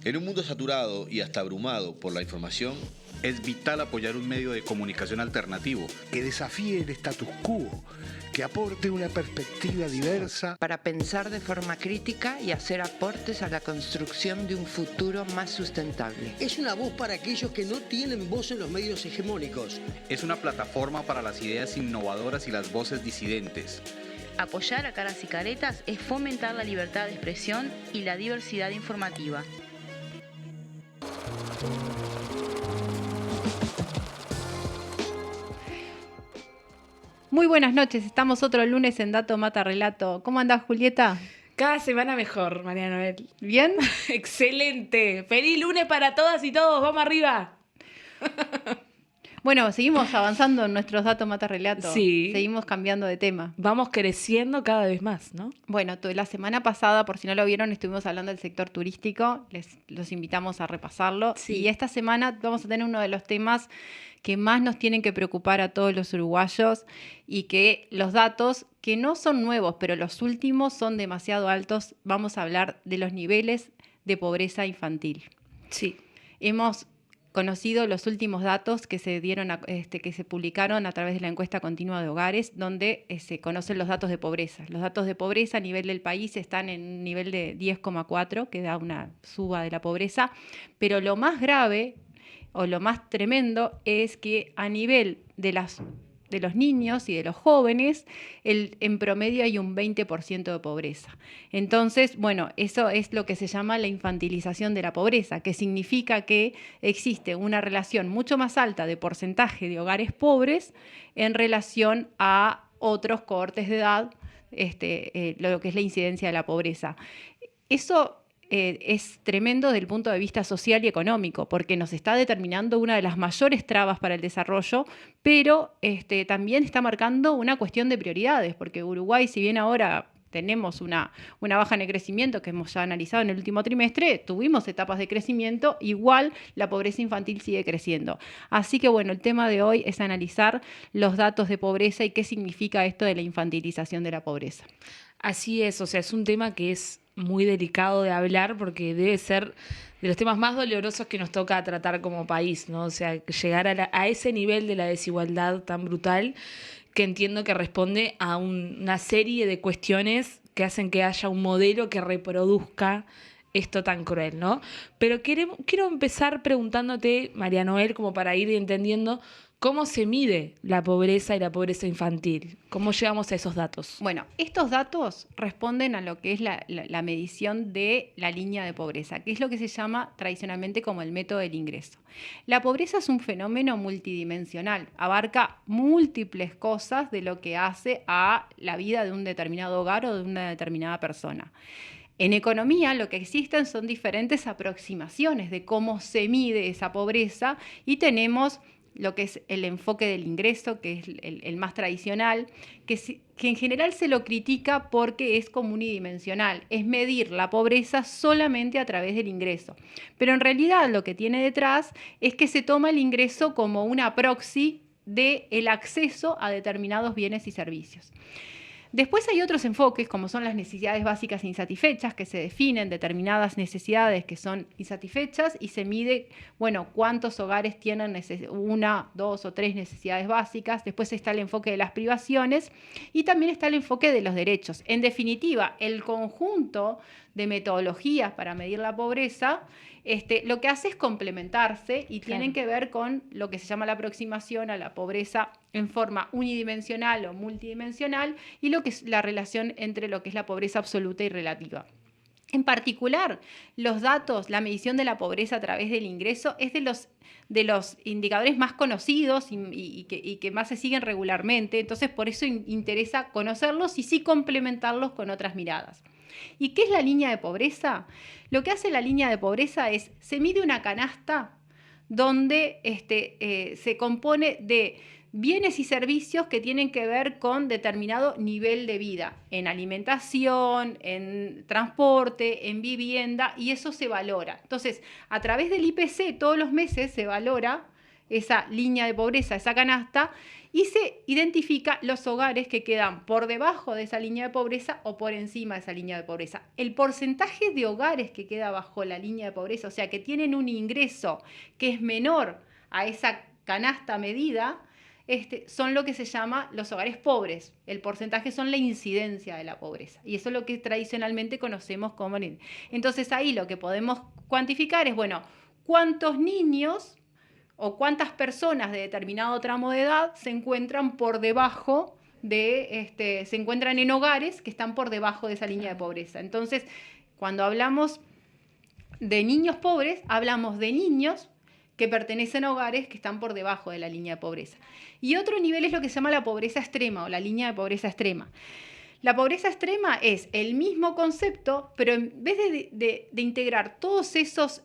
En un mundo saturado y hasta abrumado por la información, es vital apoyar un medio de comunicación alternativo que desafíe el status quo, que aporte una perspectiva diversa para pensar de forma crítica y hacer aportes a la construcción de un futuro más sustentable. Es una voz para aquellos que no tienen voz en los medios hegemónicos. Es una plataforma para las ideas innovadoras y las voces disidentes. Apoyar a Caras y Caretas es fomentar la libertad de expresión y la diversidad informativa. Muy buenas noches, estamos otro lunes en Dato Mata Relato. ¿Cómo andás, Julieta? Cada semana mejor, María Noel. ¿Bien? Excelente. Feliz lunes para todas y todos. ¡Vamos arriba! Bueno, seguimos avanzando en nuestros Datos Mata Relato. Sí. Seguimos cambiando de tema. Vamos creciendo cada vez más, ¿no? Bueno, la semana pasada, por si no lo vieron, estuvimos hablando del sector turístico. Los invitamos a repasarlo. Sí. Y esta semana vamos a tener uno de los temas que más nos tienen que preocupar a todos los uruguayos y que los datos, que no son nuevos, pero los últimos son demasiado altos. Vamos a hablar de los niveles de pobreza infantil. Sí. Hemos conocido los últimos datos que se dieron, que se publicaron a través de la encuesta continua de hogares, donde se conocen los datos de pobreza. Los datos de pobreza a nivel del país están en un nivel de 10,4, que da una suba de la pobreza, pero lo más grave o lo más tremendo es que a nivel de los niños y de los jóvenes, en promedio hay un 20% de pobreza. Entonces, bueno, eso es lo que se llama la infantilización de la pobreza, que significa que existe una relación mucho más alta de porcentaje de hogares pobres en relación a otros cohortes de edad, lo que es la incidencia de la pobreza. Eso es tremendo desde el punto de vista social y económico, porque nos está determinando una de las mayores trabas para el desarrollo, pero también está marcando una cuestión de prioridades, porque Uruguay, si bien ahora tenemos una baja en el crecimiento que hemos ya analizado en el último trimestre, tuvimos etapas de crecimiento, igual la pobreza infantil sigue creciendo. Así que bueno, el tema de hoy es analizar los datos de pobreza y qué significa esto de la infantilización de la pobreza. Así es, o sea, es un tema que es muy delicado de hablar porque debe ser de los temas más dolorosos que nos toca tratar como país, ¿no? O sea, llegar a ese nivel de la desigualdad tan brutal que entiendo que responde a una serie de cuestiones que hacen que haya un modelo que reproduzca esto tan cruel, ¿no? Pero quiero empezar preguntándote, María Noel, como para ir entendiendo cómo se mide la pobreza y la pobreza infantil. ¿Cómo llegamos a esos datos? Bueno, estos datos responden a lo que es la medición de la línea de pobreza, que es lo que se llama tradicionalmente como el método del ingreso. La pobreza es un fenómeno multidimensional, abarca múltiples cosas de lo que hace a la vida de un determinado hogar o de una determinada persona. En economía lo que existen son diferentes aproximaciones de cómo se mide esa pobreza y tenemos lo que es el enfoque del ingreso, que es el más tradicional, que en general se lo critica porque es como unidimensional, es medir la pobreza solamente a través del ingreso. Pero en realidad lo que tiene detrás es que se toma el ingreso como una proxy del acceso a determinados bienes y servicios. Después hay otros enfoques, como son las necesidades básicas insatisfechas, que se definen determinadas necesidades que son insatisfechas y se mide, bueno, cuántos hogares tienen una, dos o tres necesidades básicas. Después está el enfoque de las privaciones y también está el enfoque de los derechos. En definitiva, el conjunto de metodologías para medir la pobreza lo que hace es complementarse y tienen que ver con lo que se llama la aproximación a la pobreza en forma unidimensional o multidimensional y lo que es la relación entre lo que es la pobreza absoluta y relativa. En particular, los datos, la medición de la pobreza a través del ingreso es de los indicadores más conocidos y que más se siguen regularmente. Entonces, por eso interesa conocerlos y sí complementarlos con otras miradas. ¿Y qué es la línea de pobreza? Lo que hace la línea de pobreza es, se mide una canasta donde se compone de bienes y servicios que tienen que ver con determinado nivel de vida, en alimentación, en transporte, en vivienda, y eso se valora. Entonces, a través del IPC todos los meses se valora esa línea de pobreza, esa canasta, y se identifica los hogares que quedan por debajo de esa línea de pobreza o por encima de esa línea de pobreza. El porcentaje de hogares que queda bajo la línea de pobreza, o sea, que tienen un ingreso que es menor a esa canasta medida, son lo que se llama los hogares pobres. El porcentaje son la incidencia de la pobreza. Y eso es lo que tradicionalmente conocemos como... Entonces ahí lo que podemos cuantificar es, bueno, cuántos niños o cuántas personas de determinado tramo de edad se encuentran por debajo se encuentran en hogares que están por debajo de esa línea de pobreza. Entonces, cuando hablamos de niños pobres, hablamos de niños que pertenecen a hogares que están por debajo de la línea de pobreza. Y otro nivel es lo que se llama la pobreza extrema o la línea de pobreza extrema. La pobreza extrema es el mismo concepto, pero en vez de integrar todos esos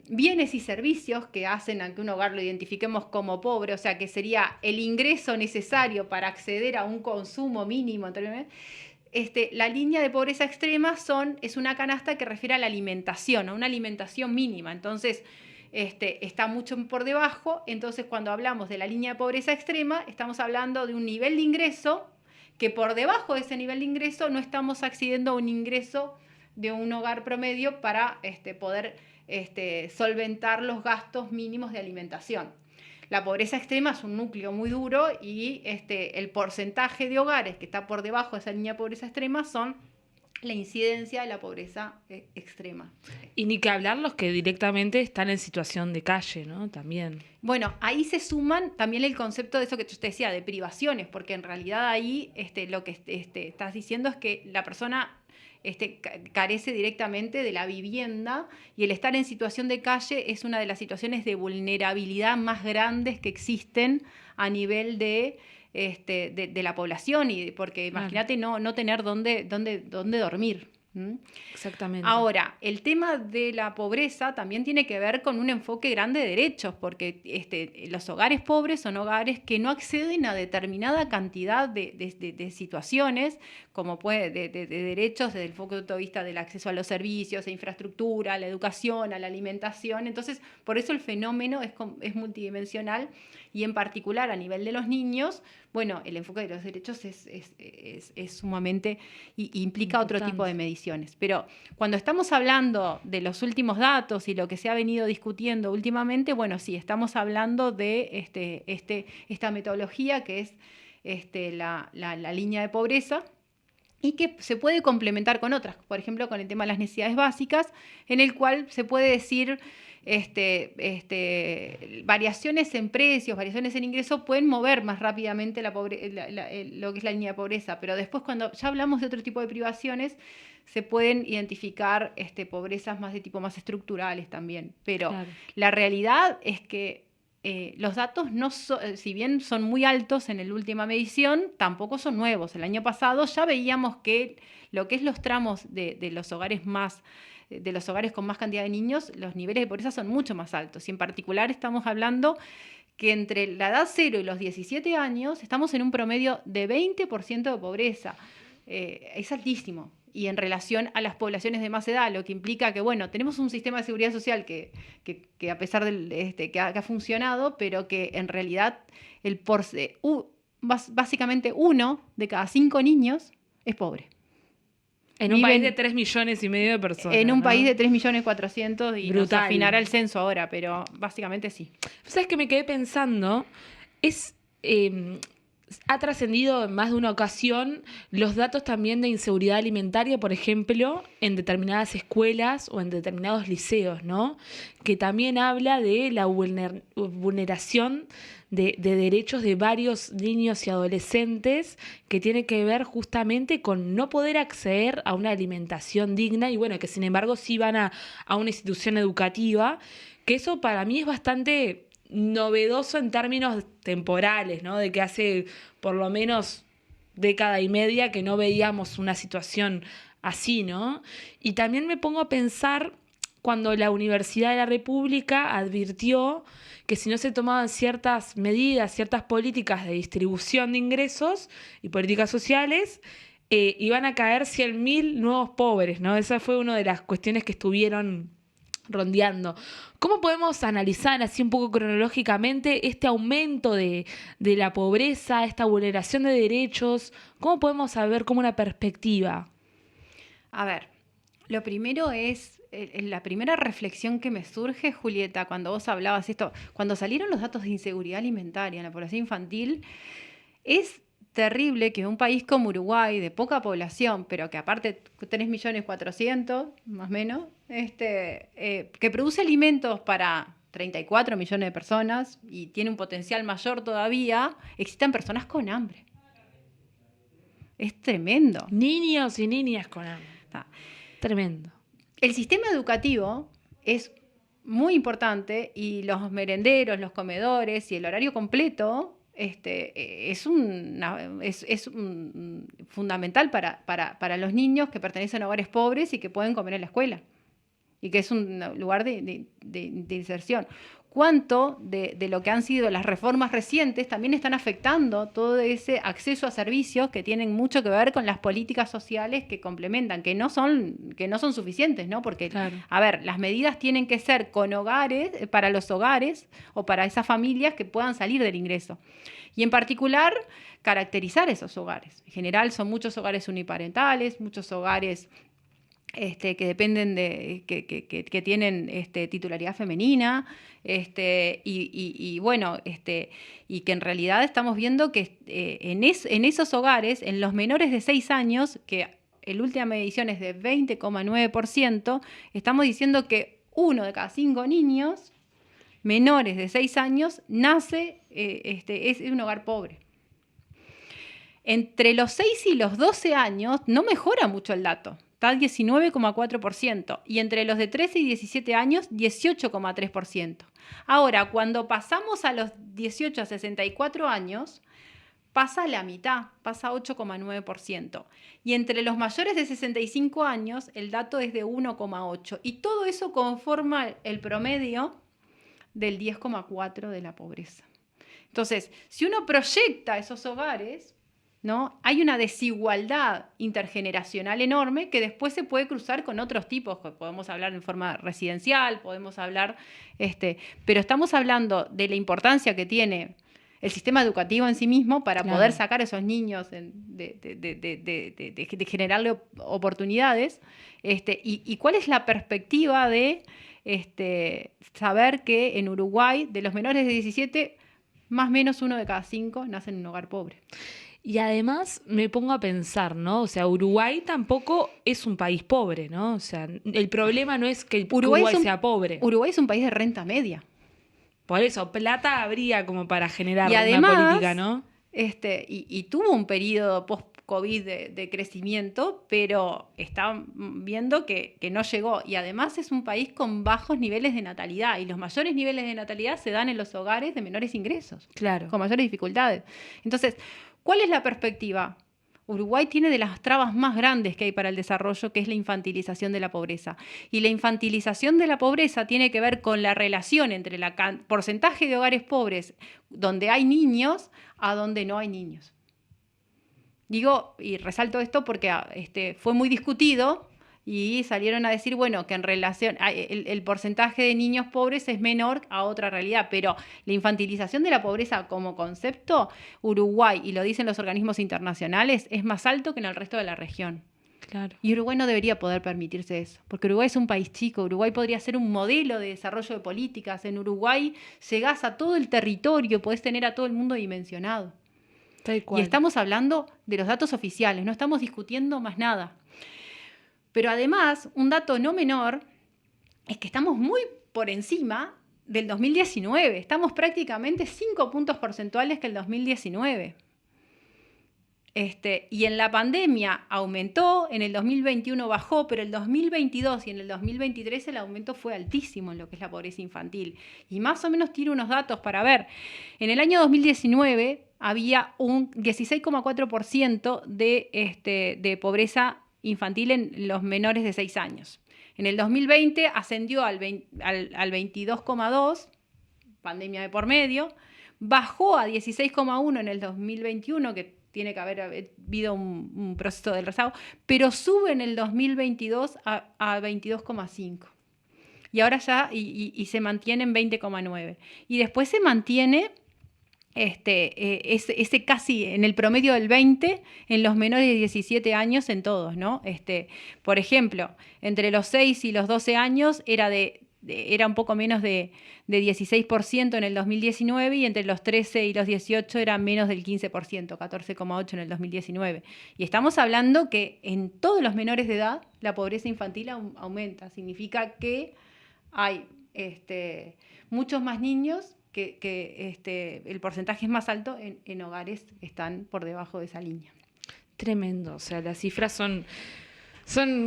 bienes y servicios que hacen a que un hogar lo identifiquemos como pobre, o sea, que sería el ingreso necesario para acceder a un consumo mínimo, la línea de pobreza extrema es una canasta que refiere a la alimentación, a una alimentación mínima. Entonces, está mucho por debajo. Entonces, cuando hablamos de la línea de pobreza extrema, estamos hablando de un nivel de ingreso que por debajo de ese nivel de ingreso no estamos accediendo a un ingreso de un hogar promedio para poder solventar los gastos mínimos de alimentación. La pobreza extrema es un núcleo muy duro y el porcentaje de hogares que está por debajo de esa línea de pobreza extrema son la incidencia de la pobreza extrema. Y ni que hablar los que directamente están en situación de calle, ¿no? También. Bueno, ahí se suman también el concepto de eso que yo te decía, de privaciones, porque en realidad ahí lo que estás diciendo es que la persona carece directamente de la vivienda, y el estar en situación de calle es una de las situaciones de vulnerabilidad más grandes que existen a nivel de la población, y porque imagínate no tener dónde dormir. Exactamente. Ahora, el tema de la pobreza también tiene que ver con un enfoque grande de derechos, porque los hogares pobres son hogares que no acceden a determinada cantidad de situaciones, como de derechos desde el punto de vista del acceso a los servicios, a infraestructura, a la educación, a la alimentación. Entonces, por eso el fenómeno es multidimensional, y en particular a nivel de los niños, bueno, el enfoque de los derechos es sumamente, y implica otro tipo de mediciones. Pero cuando estamos hablando de los últimos datos y lo que se ha venido discutiendo últimamente, bueno, sí, estamos hablando de esta metodología que es la línea de pobreza, y que se puede complementar con otras, por ejemplo, con el tema de las necesidades básicas, en el cual se puede decir variaciones en precios, variaciones en ingresos pueden mover más rápidamente lo que es la línea de pobreza, pero después, cuando ya hablamos de otro tipo de privaciones, se pueden identificar pobrezas más de tipo más estructurales también. Pero claro, la realidad es que los datos, si bien son muy altos en la última medición, tampoco son nuevos. El año pasado ya veíamos que lo que es los tramos de los hogares con más cantidad de niños, los niveles de pobreza son mucho más altos. Y en particular estamos hablando que entre la edad 0 y los 17 años estamos en un promedio de 20% de pobreza. Es altísimo. Y en relación a las poblaciones de más edad, lo que implica que, bueno, tenemos un sistema de seguridad social que a pesar de que ha funcionado, pero que en realidad básicamente 1 de cada 5 niños es pobre. En un país de 3,5 millones de personas. En un país de 3.400.000, y nos afinará el censo ahora, pero básicamente sí. ¿Sabes qué me quedé pensando? Ha trascendido en más de una ocasión los datos también de inseguridad alimentaria, por ejemplo, en determinadas escuelas o en determinados liceos, ¿no? Que también habla de la vulneración de derechos de varios niños y adolescentes, que tiene que ver justamente con no poder acceder a una alimentación digna, y bueno, que sin embargo sí van a una institución educativa, que eso para mí es bastante novedoso en términos temporales, ¿no? De que hace por lo menos década y media que no veíamos una situación así, ¿no? Y también me pongo a pensar cuando la Universidad de la República advirtió que si no se tomaban ciertas medidas, ciertas políticas de distribución de ingresos y políticas sociales, iban a caer 100.000 nuevos pobres, ¿no? Esa fue una de las cuestiones que estuvieron rondeando. ¿Cómo podemos analizar así un poco cronológicamente este aumento de la pobreza, esta vulneración de derechos? ¿Cómo podemos saber como una perspectiva? A ver, lo primero es, la primera reflexión que me surge, Julieta, cuando vos hablabas esto, cuando salieron los datos de inseguridad alimentaria en la población infantil, es terrible que un país como Uruguay, de poca población, pero que aparte 3.400.000, más o menos, que produce alimentos para 34 millones de personas y tiene un potencial mayor todavía, existan personas con hambre. Es tremendo. Niños y niñas con hambre. Está. Tremendo. El sistema educativo es muy importante y los merenderos, los comedores y el horario completo es fundamental para los niños que pertenecen a hogares pobres y que pueden comer en la escuela y que es un lugar de inserción. Cuánto de lo que han sido las reformas recientes también están afectando todo ese acceso a servicios que tienen mucho que ver con las políticas sociales que complementan, que no son suficientes, ¿no? Porque, claro, a ver, las medidas tienen que ser con hogares, para los hogares o para esas familias que puedan salir del ingreso. Y en particular, caracterizar esos hogares. En general son muchos hogares uniparentales, muchos hogares que dependen de que tienen titularidad femenina y que en realidad estamos viendo que en esos hogares, en los menores de 6 años, que la última medición es de 20,9%, estamos diciendo que 1 de cada 5 niños menores de 6 años nace es un hogar pobre. Entre los 6 y los 12 años no mejora mucho el dato. Está 19,4%, y entre los de 13 y 17 años, 18,3%. Ahora, cuando pasamos a los 18 a 64 años, pasa la mitad, pasa 8,9%. Y entre los mayores de 65 años, el dato es de 1,8%. Y todo eso conforma el promedio del 10,4% de la pobreza. Entonces, si uno proyecta esos hogares, ¿no? Hay una desigualdad intergeneracional enorme que después se puede cruzar con otros tipos, podemos hablar en forma residencial, podemos hablar, pero estamos hablando de la importancia que tiene el sistema educativo en sí mismo para poder sacar a esos niños de generarle oportunidades, y cuál es la perspectiva de saber que en Uruguay, de los menores de 17, más o menos 1 de cada 5 nace en un hogar pobre. Y además me pongo a pensar, ¿no? O sea, Uruguay tampoco es un país pobre, ¿no? O sea, el problema no es que Uruguay sea pobre. Uruguay es un país de renta media. Por eso, plata habría como para generar y además, una política, ¿no? Y tuvo un periodo post-COVID de crecimiento, pero está viendo que no llegó. Y además es un país con bajos niveles de natalidad. Y los mayores niveles de natalidad se dan en los hogares de menores ingresos. Claro. Con mayores dificultades. Entonces, ¿cuál es la perspectiva? Uruguay tiene de las trabas más grandes que hay para el desarrollo, que es la infantilización de la pobreza. Y la infantilización de la pobreza tiene que ver con la relación entre el porcentaje de hogares pobres donde hay niños a donde no hay niños. Digo, y resalto esto porque fue muy discutido y salieron a decir, bueno, que en relación, el porcentaje de niños pobres es menor a otra realidad, pero la infantilización de la pobreza como concepto, Uruguay, y lo dicen los organismos internacionales, es más alto que en el resto de la región. Claro. Y Uruguay no debería poder permitirse eso, porque Uruguay es un país chico, Uruguay podría ser un modelo de desarrollo de políticas, en Uruguay llegás a todo el territorio, podés tener a todo el mundo dimensionado. Tal cual. Y estamos hablando de los datos oficiales, no estamos discutiendo más nada. Pero además, un dato no menor es que estamos muy por encima del 2019. Estamos prácticamente 5 puntos porcentuales que el 2019. Y en la pandemia aumentó, en el 2021 bajó, pero el 2022 y en el 2023 el aumento fue altísimo en lo que es la pobreza infantil. Y más o menos tiro unos datos para ver. En el año 2019 había un 16,4% de pobreza infantil en los menores de 6 años. En el 2020 ascendió al 22,2%, pandemia de por medio, bajó a 16,1% en el 2021, que tiene que haber habido un proceso del rezago, pero sube en el 2022 a 22,5%. y ahora ya y se mantiene en 20,9. Y después se mantiene ese casi en el promedio del 20 en los menores de 17 años en todos, ¿no? Por ejemplo, entre los 6 y los 12 años era un poco menos de 16% en el 2019 y entre los 13 y los 18 era menos del 15%, 14,8% en el 2019. Y estamos hablando que en todos los menores de edad la pobreza infantil aumenta. Significa que hay muchos más niños que el porcentaje es más alto en hogares que están por debajo de esa línea. Tremendo, o sea, las cifras son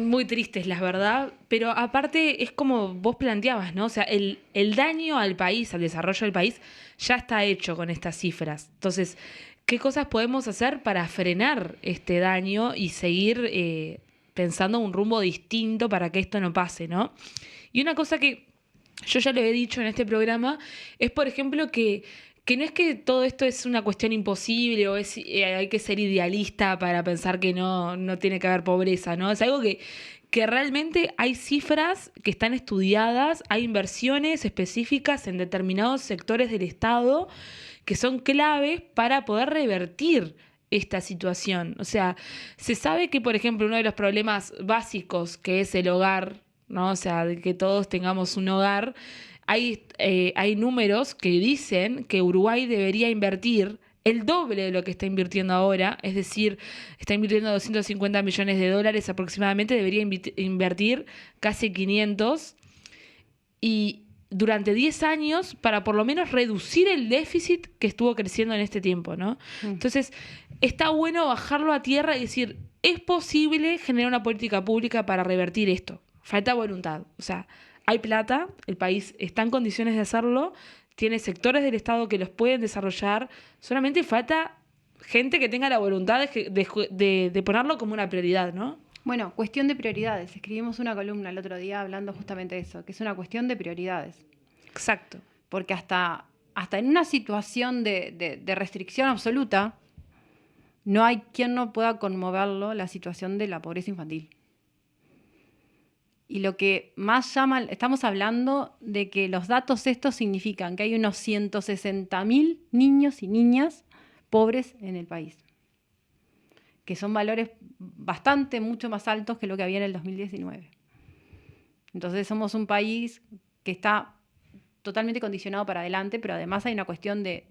muy tristes, la verdad, pero aparte es como vos planteabas, ¿no? O sea, el daño al país, al desarrollo del país, ya está hecho con estas cifras. Entonces, ¿qué cosas podemos hacer para frenar este daño y seguir pensando un rumbo distinto para que esto no pase, ¿no? Y una cosa que yo ya lo he dicho en este programa es, por ejemplo, que no es que todo esto es una cuestión imposible o hay que ser idealista para pensar que no tiene que haber pobreza, ¿no? Es algo que realmente hay cifras que están estudiadas, hay inversiones específicas en determinados sectores del Estado que son claves para poder revertir esta situación. O sea, se sabe que, por ejemplo, uno de los problemas básicos que es el hogar, ¿no? O sea, de que todos tengamos un hogar. Hay números que dicen que Uruguay debería invertir el doble de lo que está invirtiendo ahora, es decir, está invirtiendo $250 millones aproximadamente, debería invertir casi 500 y durante 10 años para por lo menos reducir el déficit que estuvo creciendo en este tiempo, ¿no? Entonces, está bueno bajarlo a tierra y decir, es posible generar una política pública para revertir esto. Falta voluntad, o sea, hay plata, el país está en condiciones de hacerlo, tiene sectores del Estado que los pueden desarrollar, solamente falta gente que tenga la voluntad de ponerlo como una prioridad, ¿no? Bueno, cuestión de prioridades. Escribimos una columna el otro día hablando justamente de eso, que es una cuestión de prioridades. Exacto. Porque hasta en una situación de restricción absoluta, no hay quien no pueda conmoverlo la situación de la pobreza infantil. Y lo que más llama, estamos hablando de que los datos estos significan que hay unos 160.000 niños y niñas pobres en el país, que son valores mucho más altos que lo que había en el 2019. Entonces somos un país que está totalmente condicionado para adelante, pero además hay una cuestión de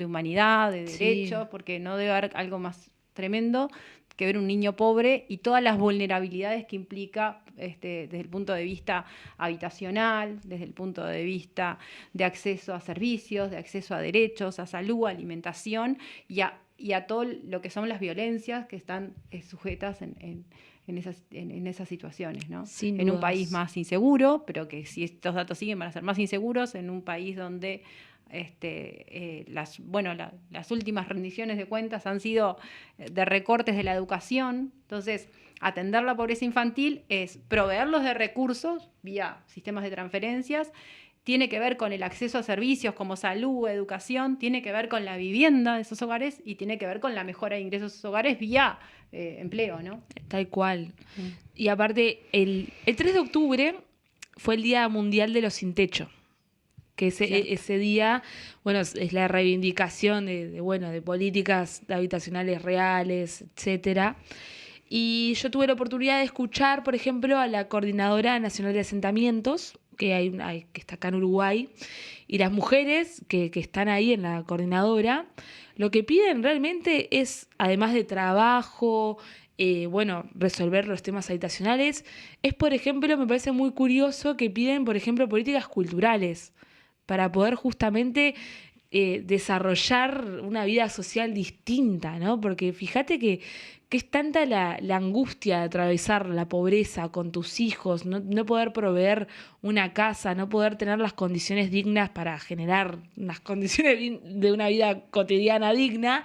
humanidad, de derechos, sí, porque no debe haber algo más tremendo que ver un niño pobre y todas las vulnerabilidades que implica desde el punto de vista habitacional, desde el punto de vista de acceso a servicios, de acceso a derechos, a salud, a alimentación y a todo lo que son las violencias que están sujetas en esas situaciones, ¿no? Sin en dudas. Un país más inseguro, pero que si estos datos siguen van a ser más inseguros, en un país donde las últimas rendiciones de cuentas han sido de recortes de la educación. Entonces, atender la pobreza infantil es proveerlos de recursos vía sistemas de transferencias, tiene que ver con el acceso a servicios como salud, educación, tiene que ver con la vivienda de esos hogares y tiene que ver con la mejora de ingresos de esos hogares vía empleo, ¿no? Tal cual. Y aparte, el 3 de octubre fue el Día Mundial de los Sin Techo. Que ese día, bueno, es la reivindicación de políticas habitacionales reales, etcétera. Y yo tuve la oportunidad de escuchar, por ejemplo, a la Coordinadora Nacional de Asentamientos, que está acá en Uruguay, y las mujeres que están ahí en la coordinadora, lo que piden realmente es, además de trabajo, resolver los temas habitacionales, es, por ejemplo, me parece muy curioso que piden, por ejemplo, políticas culturales, para poder justamente desarrollar una vida social distinta, ¿no? Porque fíjate que es tanta la angustia de atravesar la pobreza con tus hijos, no poder proveer una casa, no poder tener las condiciones dignas para generar unas condiciones de una vida cotidiana digna,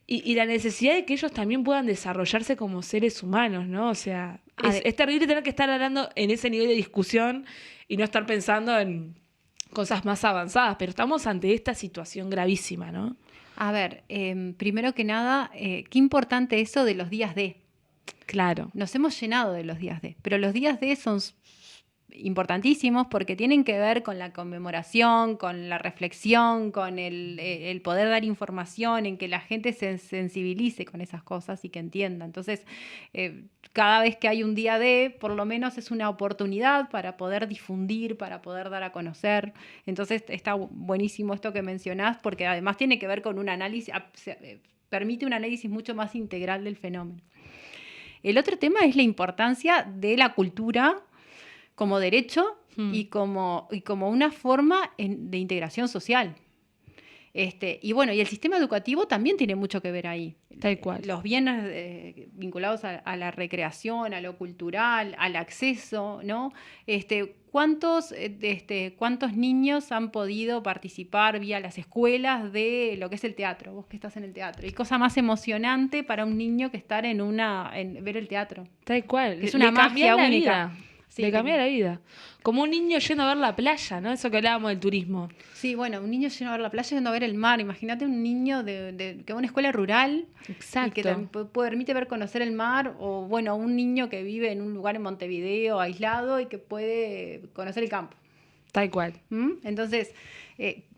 y la necesidad de que ellos también puedan desarrollarse como seres humanos, ¿no? O sea, es terrible tener que estar hablando en ese nivel de discusión y no estar pensando en cosas más avanzadas, pero estamos ante esta situación gravísima, ¿no? A ver, primero que nada, qué importante eso de los días D. Claro. Nos hemos llenado de los días D, pero los días D son importantísimos porque tienen que ver con la conmemoración, con la reflexión, con el poder dar información, en que la gente se sensibilice con esas cosas y que entienda. Entonces, cada vez que hay un día D, por lo menos es una oportunidad para poder difundir, para poder dar a conocer. Entonces, está buenísimo esto que mencionás, porque además tiene que ver con un análisis, permite un análisis mucho más integral del fenómeno. El otro tema es la importancia de la cultura como derecho y como una forma de integración social. Y bueno, y el sistema educativo también tiene mucho que ver ahí. Tal cual. Los bienes vinculados a la recreación, a lo cultural, al acceso, ¿no? ¿Cuántos niños han podido participar vía las escuelas de lo que es el teatro? Vos que estás en el teatro. Y cosa más emocionante para un niño que estar en ver el teatro. Tal cual. Es una magia única. Vida. Sí, le cambia la vida. Como un niño yendo a ver la playa, ¿no? Eso que hablábamos del turismo. Sí, bueno, un niño yendo a ver la playa, yendo a ver el mar. Imagínate un niño que va a una escuela rural. Exacto. Y que permite conocer el mar. O, bueno, un niño que vive en un lugar en Montevideo, aislado, y que puede conocer el campo. Tal cual. Entonces,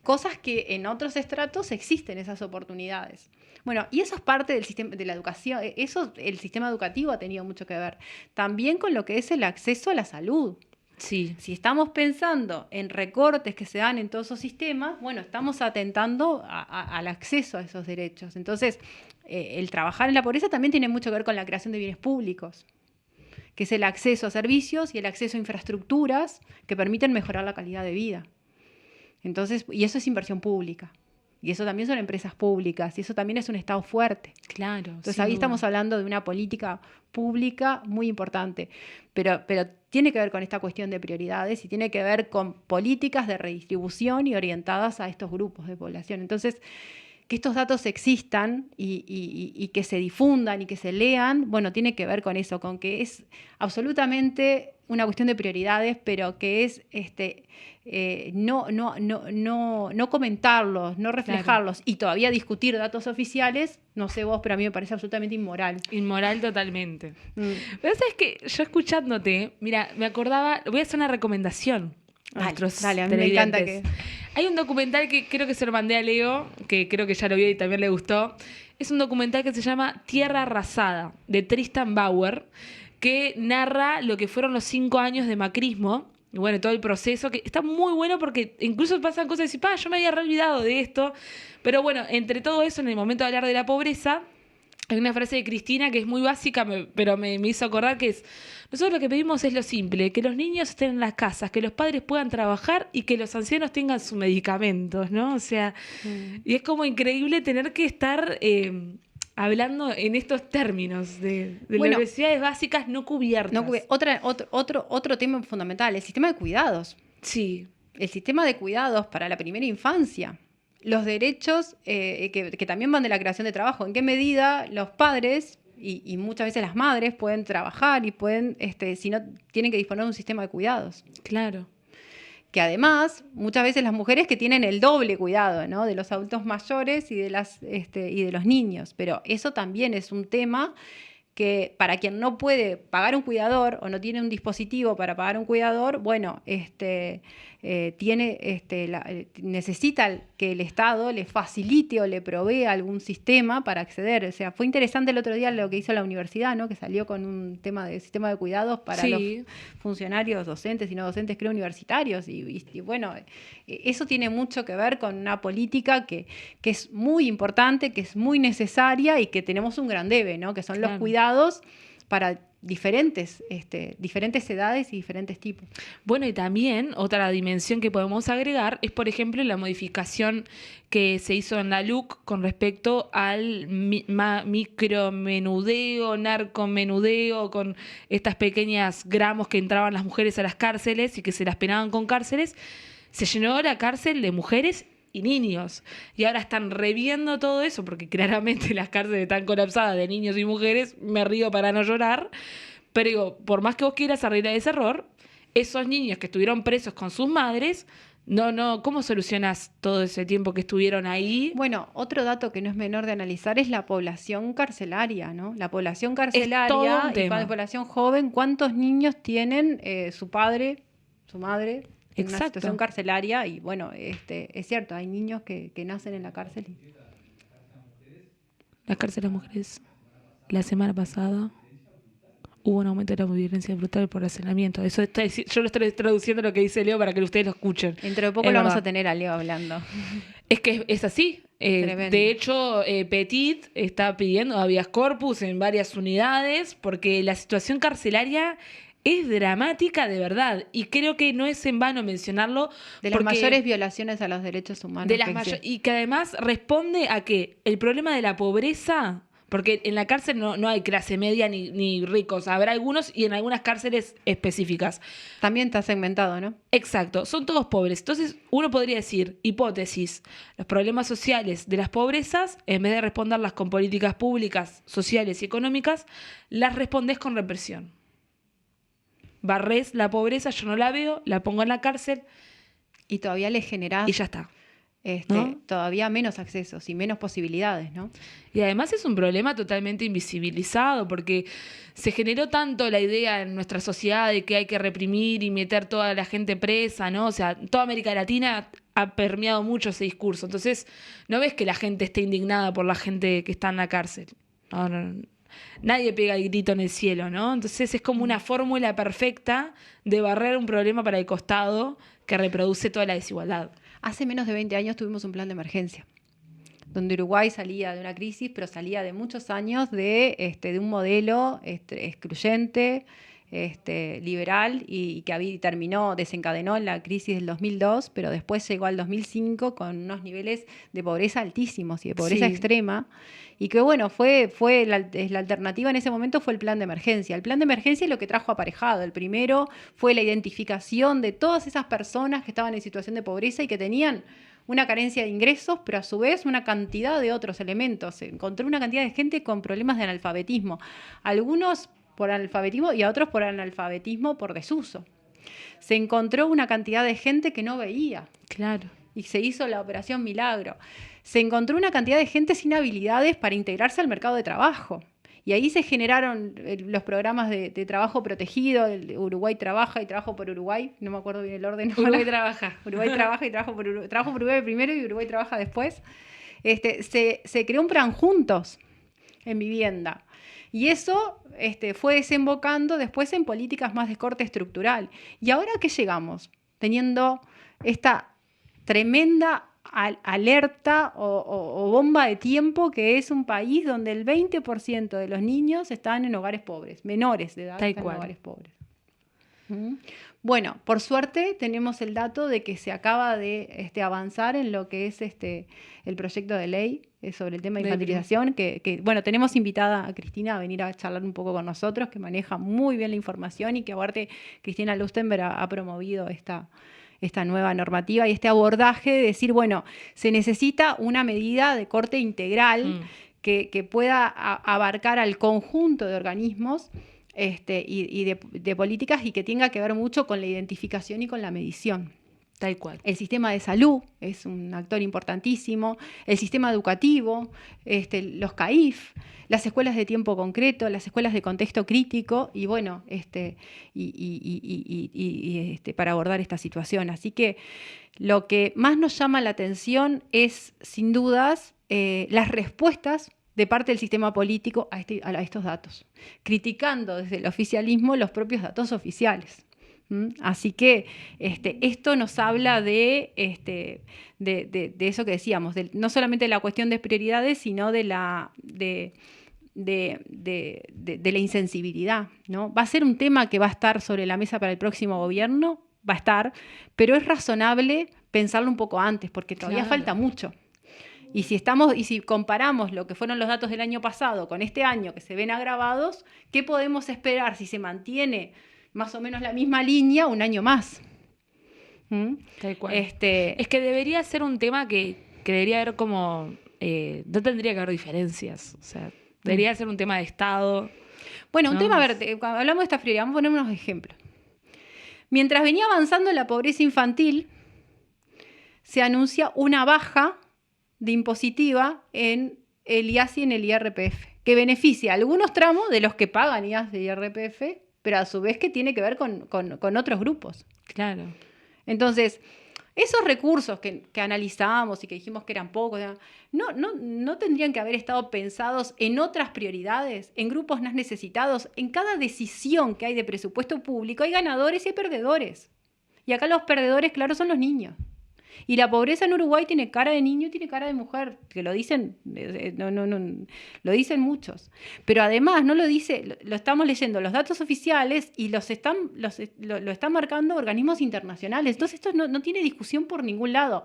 cosas que en otros estratos existen esas oportunidades. Bueno, y eso es parte del sistema de la educación. El sistema educativo ha tenido mucho que ver. También con lo que es el acceso a la salud. Sí. Si estamos pensando en recortes que se dan en todos esos sistemas, bueno, estamos atentando al acceso a esos derechos. Entonces, el trabajar en la pobreza también tiene mucho que ver con la creación de bienes públicos, que es el acceso a servicios y el acceso a infraestructuras que permiten mejorar la calidad de vida. Entonces, y eso es inversión pública. Y eso también son empresas públicas, y eso también es un Estado fuerte. Claro. Entonces ahí estamos hablando de una política pública muy importante, pero tiene que ver con esta cuestión de prioridades y tiene que ver con políticas de redistribución y orientadas a estos grupos de población. Entonces, que estos datos existan y que se difundan y que se lean, bueno, tiene que ver con eso, con que es absolutamente una cuestión de prioridades, pero que es no comentarlos, no reflejarlos, y todavía discutir datos oficiales, no sé vos, pero a mí me parece absolutamente inmoral. Inmoral totalmente. Pero sabes que yo escuchándote, mira, me acordaba, voy a hacer una recomendación. Dale, a mí me encanta que... Hay un documental que creo que se lo mandé a Leo, que creo que ya lo vio y también le gustó. Es un documental que se llama Tierra Arrasada, de Tristan Bauer, que narra lo que fueron los 5 años de macrismo, y bueno, todo el proceso, que está muy bueno porque incluso pasan cosas y decís, yo me había olvidado de esto. Pero bueno, entre todo eso, en el momento de hablar de la pobreza, hay una frase de Cristina que es muy básica, pero me hizo acordar, que es: nosotros lo que pedimos es lo simple, que los niños estén en las casas, que los padres puedan trabajar y que los ancianos tengan sus medicamentos, ¿no? O sea, y es como increíble tener que estar hablando en estos términos de las necesidades básicas no cubiertas. Otro tema fundamental, el sistema de cuidados. Sí. El sistema de cuidados para la primera infancia. Los derechos que también van de la creación de trabajo. ¿En qué medida los padres y muchas veces las madres pueden trabajar y pueden, si no, tienen que disponer de un sistema de cuidados? Claro. Que además, muchas veces las mujeres que tienen el doble cuidado, ¿no? De los adultos mayores y de los niños. Pero eso también es un tema que para quien no puede pagar un cuidador o no tiene un dispositivo para pagar un cuidador, bueno, necesita que el Estado le facilite o le provea algún sistema para acceder. O sea, fue interesante el otro día lo que hizo la universidad, ¿no? Que salió con un tema de sistema de cuidados para los funcionarios docentes y no docentes, creo, universitarios. Y bueno, eso tiene mucho que ver con una política que es muy importante, que es muy necesaria y que tenemos un gran debe, ¿no? Que son los cuidados para diferentes edades y diferentes tipos. Bueno, y también otra dimensión que podemos agregar es, por ejemplo, la modificación que se hizo en la LUC con respecto al micromenudeo, narcomenudeo, con estas pequeñas gramos que entraban las mujeres a las cárceles y que se las penaban con cárceles. Se llenó la cárcel de mujeres y niños. Y ahora están reviendo todo eso, porque claramente las cárceles están colapsadas de niños y mujeres. Me río para no llorar. Pero digo, por más que vos quieras arreglar ese error, esos niños que estuvieron presos con sus madres, ¿cómo solucionás todo ese tiempo que estuvieron ahí? Bueno, otro dato que no es menor de analizar es la población carcelaria, ¿no? La población carcelaria y la población joven, ¿cuántos niños tienen su padre su madre en una Exacto. situación carcelaria y bueno, es cierto, hay niños que nacen en la cárcel. Las cárceles mujeres, la semana pasada hubo un aumento de la violencia brutal por hacinamiento. Eso yo lo estoy traduciendo lo que dice Leo para que ustedes lo escuchen. Dentro de poco Es lo vamos verdad. a tener a Leo hablando. Es que es así. Tremendo. De hecho, Petit está pidiendo habeas corpus en varias unidades porque la situación carcelaria es dramática de verdad. Y creo que no es en vano mencionarlo. De las porque mayores violaciones a los derechos humanos. de las que existen. y que además responde a que el problema de la pobreza, porque en la cárcel no hay clase media ni ricos, habrá algunos y en algunas cárceles específicas. También está segmentado, ¿no? Exacto, son todos pobres. Entonces uno podría decir, hipótesis, los problemas sociales de las pobrezas, en vez de responderlas con políticas públicas, sociales y económicas, las respondés con represión. Barrés la pobreza, yo no la veo, la pongo en la cárcel Y todavía le generás y ya está. ¿no? todavía menos accesos y menos posibilidades, ¿no? Y además es un problema totalmente invisibilizado porque se generó tanto la idea en nuestra sociedad de que hay que reprimir y meter toda la gente presa, ¿no? O sea, toda América Latina ha permeado mucho ese discurso. Entonces, no ves que la gente esté indignada por la gente que está en la cárcel. No. Nadie pega el grito en el cielo, ¿no? Entonces es como una fórmula perfecta de barrer un problema para el costado que reproduce toda la desigualdad. Hace menos de 20 años tuvimos un plan de emergencia, donde Uruguay salía de una crisis, pero salía de muchos años de un modelo excluyente, liberal, y que desencadenó la crisis del 2002, pero después llegó al 2005 con unos niveles de pobreza altísimos y de pobreza Sí. extrema, y que bueno, fue la alternativa en ese momento fue el plan de emergencia. El plan de emergencia es lo que trajo aparejado. El primero fue la identificación de todas esas personas que estaban en situación de pobreza y que tenían una carencia de ingresos, pero a su vez una cantidad de otros elementos. Se encontró una cantidad de gente con problemas de analfabetismo. Algunos por analfabetismo y a otros por analfabetismo por desuso. Se encontró una cantidad de gente que no veía. Claro. Y se hizo la operación Milagro. Se encontró una cantidad de gente sin habilidades para integrarse al mercado de trabajo. Y ahí se generaron los programas de trabajo protegido, el Uruguay Trabaja y Trabajo por Uruguay, no me acuerdo bien el orden. Uruguay trabaja. Uruguay Trabaja y Trabajo por Uruguay primero y Uruguay Trabaja después. Se creó un plan juntos en vivienda. Y eso fue desembocando después en políticas más de corte estructural. ¿Y ahora a qué llegamos? Teniendo esta tremenda alerta o bomba de tiempo que es un país donde el 20% de los niños están en hogares pobres, menores de edad Tal están cual. en hogares pobres. Bueno, por suerte tenemos el dato de que se acaba de avanzar en lo que es el proyecto de ley sobre el tema de De infantilización, que bueno, tenemos invitada a Cristina a venir a charlar un poco con nosotros, que maneja muy bien la información y que aparte Cristina Lustenberg ha promovido esta nueva normativa y este abordaje de decir, bueno, se necesita una medida de corte integral que pueda abarcar al conjunto de organismos y de políticas y que tenga que ver mucho con la identificación y con la medición. Tal cual. El sistema de salud es un actor importantísimo, el sistema educativo, los CAIF, las escuelas de tiempo concreto, las escuelas de contexto crítico y bueno, para abordar esta situación. Así que lo que más nos llama la atención es, sin dudas, las respuestas de parte del sistema político a estos datos, criticando desde el oficialismo los propios datos oficiales. Así que esto nos habla de eso que decíamos, no solamente de la cuestión de prioridades, sino de la insensibilidad, ¿no? Va a ser un tema que va a estar sobre la mesa para el próximo gobierno, va a estar, pero es razonable pensarlo un poco antes, porque todavía Claro. falta mucho. Y si comparamos lo que fueron los datos del año pasado con este año que se ven agravados, ¿qué podemos esperar si se mantiene más o menos la misma línea un año más? Tal cual. Es que debería ser un tema que debería haber como... no tendría que haber diferencias. O sea, debería ser un tema de Estado. Bueno, un ¿no? tema, a ver, cuando hablamos de esta prioridad, vamos a poner unos ejemplos. Mientras venía avanzando la pobreza infantil, se anuncia una baja de impositiva en el IAS y en el IRPF, que beneficia a algunos tramos de los que pagan IAS de IRPF, pero a su vez que tiene que ver con otros grupos. Claro. Entonces, esos recursos que analizamos y que dijimos que eran pocos, no tendrían que haber estado pensados en otras prioridades, en grupos más necesitados. En cada decisión que hay de presupuesto público hay ganadores y hay perdedores. Y acá los perdedores, claro, son los niños. Y la pobreza en Uruguay tiene cara de niño y tiene cara de mujer, que lo dicen, lo dicen muchos. Pero además no lo dice, lo estamos leyendo los datos oficiales y lo están marcando organismos internacionales. Entonces esto no tiene discusión por ningún lado.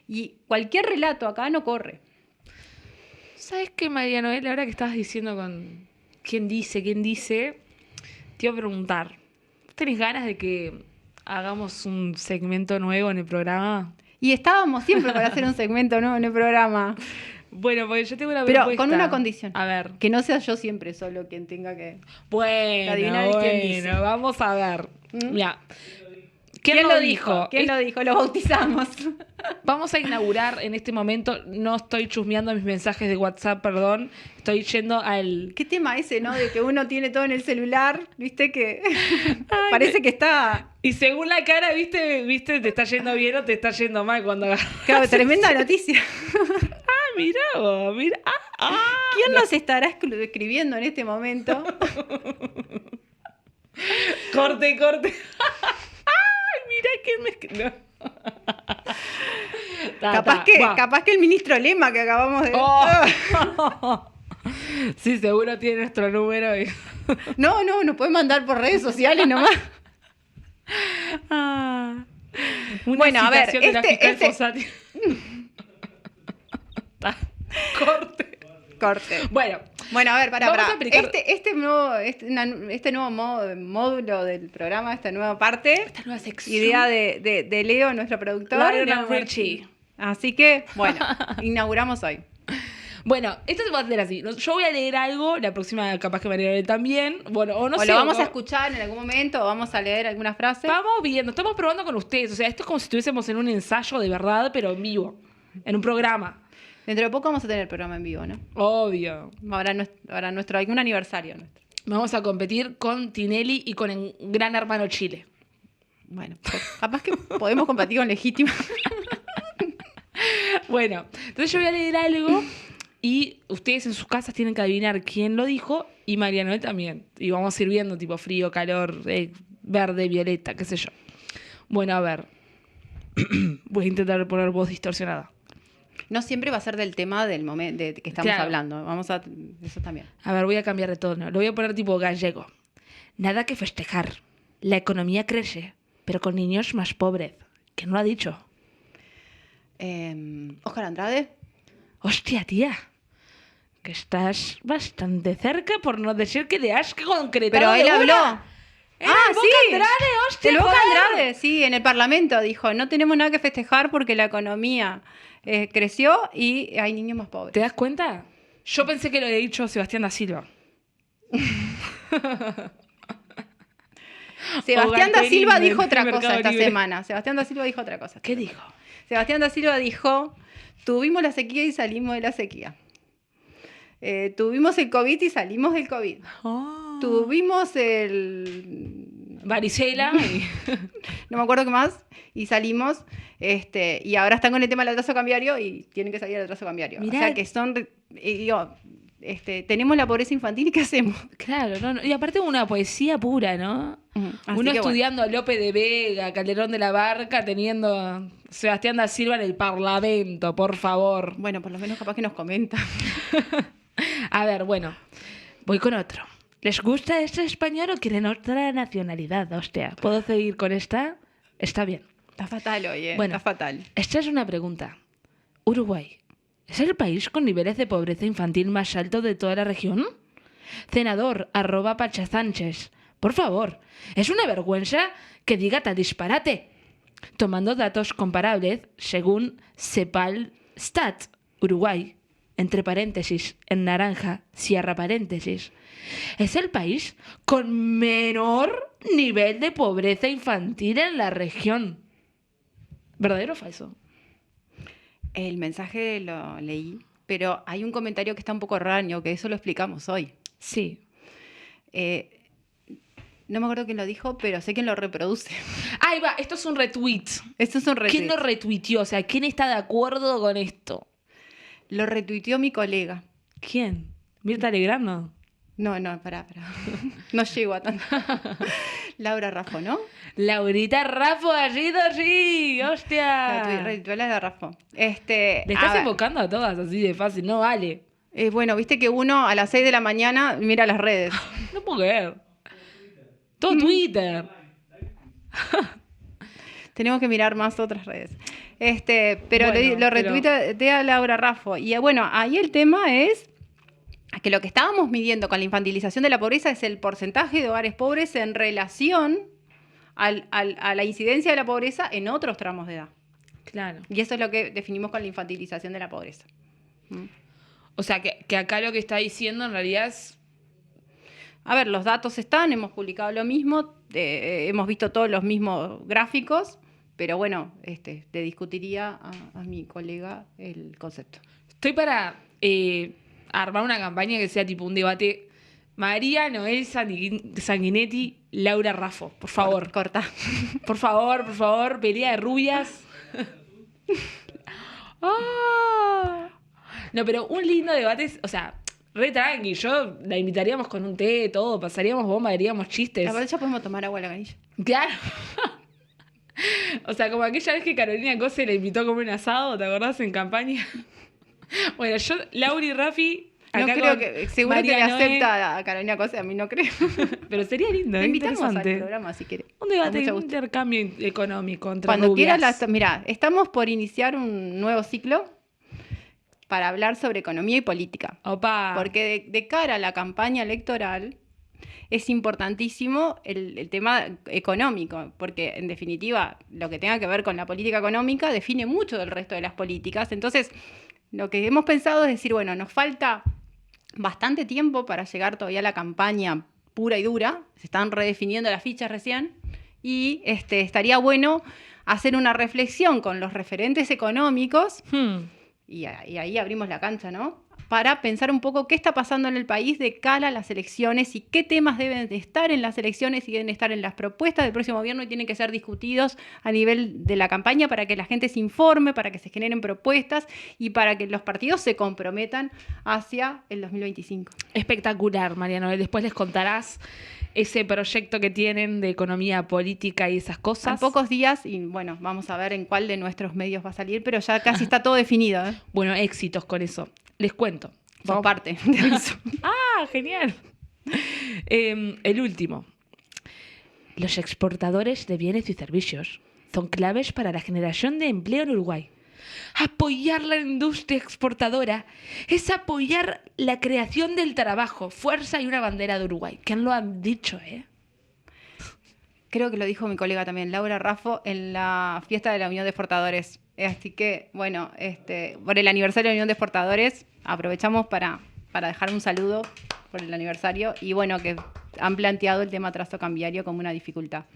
Y cualquier relato acá no corre. ¿Sabes qué, María Noel? Ahora que estabas diciendo con quién dice, te iba a preguntar, ¿tenés ganas de que hagamos un segmento nuevo en el programa? Y estábamos siempre para hacer un segmento nuevo en el programa. Bueno, porque yo tengo una Pero propuesta. con una condición. A ver. Que no sea yo siempre solo quien tenga que Adivinar quién dice. Vamos a ver. Mira. ¿Quién lo dijo? ¿Quién lo dijo? Lo bautizamos. Vamos a inaugurar en este momento, no estoy chusmeando mis mensajes de WhatsApp, perdón, estoy yendo al... ¿Qué tema ese, no? De que uno tiene todo en el celular, ¿viste? Que parece que está... Y según la cara, ¿viste? ¿Te está yendo bien o te está yendo mal cuando agarras? Claro, tremenda noticia. Mirá vos, mira. ¿Quién nos estará escribiendo en este momento? Corte. Mira quién me escribió. Capaz que el ministro Lema que acabamos de... Sí, seguro tiene nuestro número. No, nos puede mandar por redes sociales nomás. Bueno, a ver, de la fiscal Fossati. Corte. Bueno, a ver, para. Aplicar... Este nuevo módulo del programa, esta nueva parte, esta nueva sección, idea de Leo, nuestro productor. Lionel Richie. Así que, bueno, inauguramos hoy. Bueno, esto se va a hacer así. Yo voy a leer algo, la próxima capaz que María Noel también. Bueno, o no sé. Lo vamos a escuchar en algún momento, o vamos a leer algunas frases. Vamos viendo, estamos probando con ustedes. O sea, esto es como si estuviésemos en un ensayo de verdad, pero en vivo, en un programa. Dentro de poco vamos a tener el programa en vivo, ¿no? Obvio. Ahora algún aniversario nuestro. Vamos a competir con Tinelli y con el Gran Hermano Chile. Bueno, capaz que podemos competir con Legítima. Bueno, entonces yo voy a leer algo y ustedes en sus casas tienen que adivinar quién lo dijo y María Noel también. Y vamos a ir viendo tipo frío, calor, verde, violeta, qué sé yo. Bueno, a ver. Voy a intentar poner voz distorsionada. No siempre va a ser del tema del momento de que estamos hablando. Vamos a... Eso también. A ver, voy a cambiar de tono. Lo voy a poner tipo gallego. Nada que festejar. La economía crece, pero con niños más pobres. ¿Quién lo ha dicho? Óscar Andrade. Hostia, tía. Que estás bastante cerca, por no decir que le has concretado. Pero él habló. El Boca Andrade, hostia. El Boca Andrade, sí, en el Parlamento dijo, no tenemos nada que festejar porque la economía creció y hay niños más pobres. ¿Te das cuenta? Yo pensé que lo había dicho Sebastián da Silva. Sebastián da Silva dijo otra cosa esta semana. Sebastián da Silva dijo otra cosa. ¿Qué dijo? Sebastián da Silva dijo, tuvimos la sequía y salimos de la sequía. Tuvimos el COVID y salimos del COVID. Tuvimos el... varicela. No me acuerdo qué más. Y salimos. Y ahora están con el tema del atraso cambiario y tienen que salir del atraso cambiario. Mirá. O sea que son... tenemos la pobreza infantil y ¿qué hacemos? Claro, y aparte una poesía pura, ¿no? Uno estudiando a Lope de Vega, Calderón de la Barca, teniendo a Sebastián da Silva en el Parlamento, por favor. Bueno, por lo menos capaz que nos comenta. A ver, bueno, voy con otro. ¿Les gusta este español o quieren otra nacionalidad? Hostia, ¿puedo seguir con esta? Está bien. Está fatal hoy, Bueno, está fatal. Esta es una pregunta. Uruguay, ¿es el país con niveles de pobreza infantil más alto de toda la región? Senador, @Pachasánchez. Por favor, es una vergüenza que diga tal disparate. Tomando datos comparables, según Cepal-Stat, Uruguay, entre paréntesis, en naranja, cierra paréntesis, es el país con menor nivel de pobreza infantil en la región. ¿Verdadero o falso? El mensaje lo leí, pero hay un comentario que está un poco erróneo, que eso lo explicamos hoy. Sí. No me acuerdo quién lo dijo, pero sé quién lo reproduce. Ahí va, esto es un retweet. Esto es un retweet. ¿Quién lo retuiteó? O sea, ¿quién está de acuerdo con esto? Lo retuiteó mi colega. ¿Quién? ¿Mirta Legrand? No, pará. No llego a tanto. Laura Raffo, ¿no? Laurita Raffo, allí, sí, hostia. Retuiteó la de Raffo. Le estás invocando a todas así de fácil, no vale. Bueno, viste que uno a las 6 de la mañana mira las redes. No puedo creer. Todo Twitter. Tenemos que mirar más otras redes. Pero bueno, lo retuitea Laura Raffo. Y bueno, ahí el tema es que lo que estábamos midiendo con la infantilización de la pobreza es el porcentaje de hogares pobres en relación a la incidencia de la pobreza en otros tramos de edad. Claro. Y eso es lo que definimos con la infantilización de la pobreza. O sea, que acá lo que está diciendo en realidad es... A ver, los datos están, hemos publicado lo mismo, hemos visto todos los mismos gráficos, pero bueno, te discutiría a mi colega el concepto. Estoy para armar una campaña que sea tipo un debate María Noel Sanguinetti, Laura Raffo, por favor. Corta. Por favor, pelea de rubias. No, pero un lindo debate, o sea, re tranqui, yo la invitaríamos con un té, todo, pasaríamos bomba, haríamos chistes. Aparte ya podemos tomar agua a la canilla. Claro. O sea, como aquella vez que Carolina Cose la invitó a comer un asado, ¿te acordás? En campaña. Bueno, yo, Laura y Rafi... No creo que... Seguro que le acepta a Carolina Cose, a mí no creo. Pero sería lindo, Te invitamos al interesante. programa si quieres. Un debate, un intercambio económico entre cuando rubias. quieras. Mira, estamos por iniciar un nuevo ciclo para hablar sobre economía y política. Opa. Porque de cara a la campaña electoral es importantísimo el tema económico, porque en definitiva lo que tenga que ver con la política económica define mucho del resto de las políticas. Entonces, lo que hemos pensado es decir, bueno, nos falta bastante tiempo para llegar todavía a la campaña pura y dura, se están redefiniendo las fichas recién, y estaría bueno hacer una reflexión con los referentes económicos, y ahí abrimos la cancha, ¿no? Para pensar un poco qué está pasando en el país de cara a las elecciones y qué temas deben de estar en las elecciones y deben estar en las propuestas del próximo gobierno y tienen que ser discutidos a nivel de la campaña para que la gente se informe, para que se generen propuestas y para que los partidos se comprometan hacia el 2025. Espectacular, María Noel. Después les contarás ese proyecto que tienen de economía política y esas cosas. En pocos días, y bueno, vamos a ver en cuál de nuestros medios va a salir, pero ya casi está todo definido, ¿eh? Bueno, éxitos con eso. Les cuento. Por parte, te aviso. Genial. El último. Los exportadores de bienes y servicios son claves para la generación de empleo en Uruguay. Apoyar la industria exportadora es apoyar la creación del trabajo, fuerza y una bandera de Uruguay. ¿Quién lo han dicho, Creo que lo dijo mi colega también, Laura Raffo, en la fiesta de la Unión de Exportadores. Así que, bueno, por el aniversario de la Unión de Exportadores, aprovechamos para dejar un saludo por el aniversario y, bueno, que han planteado el tema trazo cambiario como una dificultad.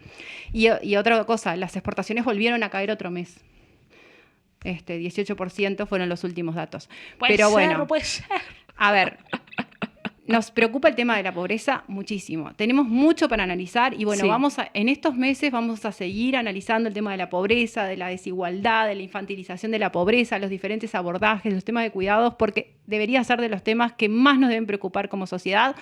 Y otra cosa, las exportaciones volvieron a caer otro mes. 18% fueron los últimos datos. Pero bueno, puede ser. A ver, nos preocupa el tema de la pobreza muchísimo. Tenemos mucho para analizar y bueno, Sí. En estos meses vamos a seguir analizando el tema de la pobreza, de la desigualdad, de la infantilización de la pobreza, los diferentes abordajes, los temas de cuidados, porque debería ser de los temas que más nos deben preocupar como sociedad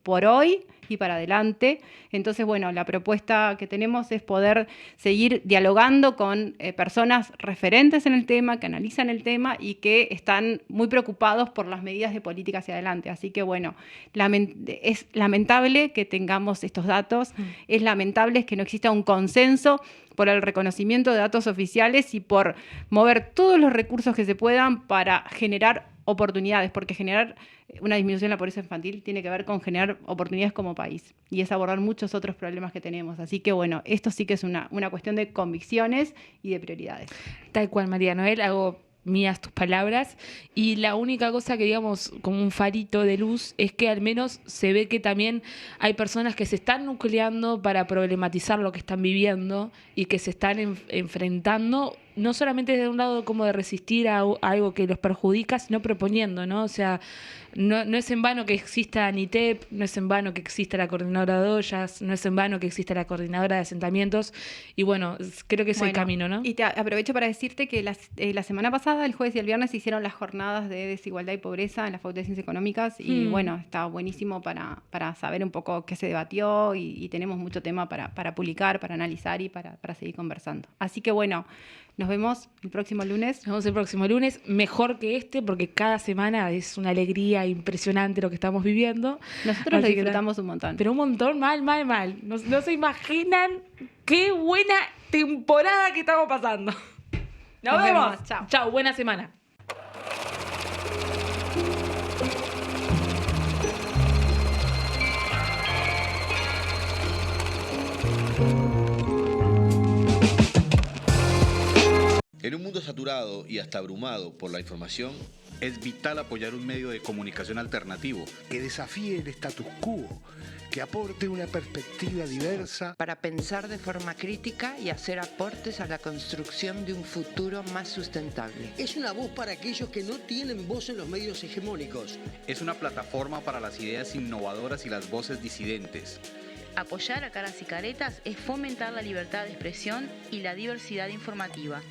por hoy y para adelante. Entonces, bueno, la propuesta que tenemos es poder seguir dialogando con personas referentes en el tema, que analizan el tema y que están muy preocupados por las medidas de política hacia adelante. Así que, bueno, es lamentable que tengamos estos datos, es lamentable que no exista un consenso por el reconocimiento de datos oficiales y por mover todos los recursos que se puedan para generar oportunidades, porque generar una disminución de la pobreza infantil tiene que ver con generar oportunidades como país y es abordar muchos otros problemas que tenemos. Así que bueno, esto sí que es una cuestión de convicciones y de prioridades. Tal cual, María Noel, hago mías tus palabras y la única cosa que digamos como un farito de luz es que al menos se ve que también hay personas que se están nucleando para problematizar lo que están viviendo y que se están enfrentando no solamente desde un lado como de resistir a algo que los perjudica, sino proponiendo, ¿no? O sea, no es en vano que exista ANITEP, no es en vano que exista la coordinadora de ollas, no es en vano que exista la coordinadora de asentamientos, y bueno, creo que es el camino, ¿no? Y aprovecho para decirte que la semana pasada, el jueves y el viernes, se hicieron las jornadas de desigualdad y pobreza en la Facultad de Ciencias Económicas, y bueno, está buenísimo para saber un poco qué se debatió, y tenemos mucho tema para publicar, para analizar y para seguir conversando. Así que bueno, nos vemos el próximo lunes. Nos vemos el próximo lunes, mejor que este, porque cada semana es una alegría impresionante lo que estamos viviendo. Nosotros lo disfrutamos un montón. Pero un montón, mal. No se imaginan qué buena temporada que estamos pasando. Nos vemos. Chao. Chao, buena semana. En un mundo saturado y hasta abrumado por la información, Es vital apoyar un medio de comunicación alternativo. Que desafíe el status quo, que aporte una perspectiva diversa. Para pensar de forma crítica y hacer aportes a la construcción de un futuro más sustentable. Es una voz para aquellos que no tienen voz en los medios hegemónicos. Es una plataforma para las ideas innovadoras y las voces disidentes. Apoyar a Caras y Caretas es fomentar la libertad de expresión y la diversidad informativa.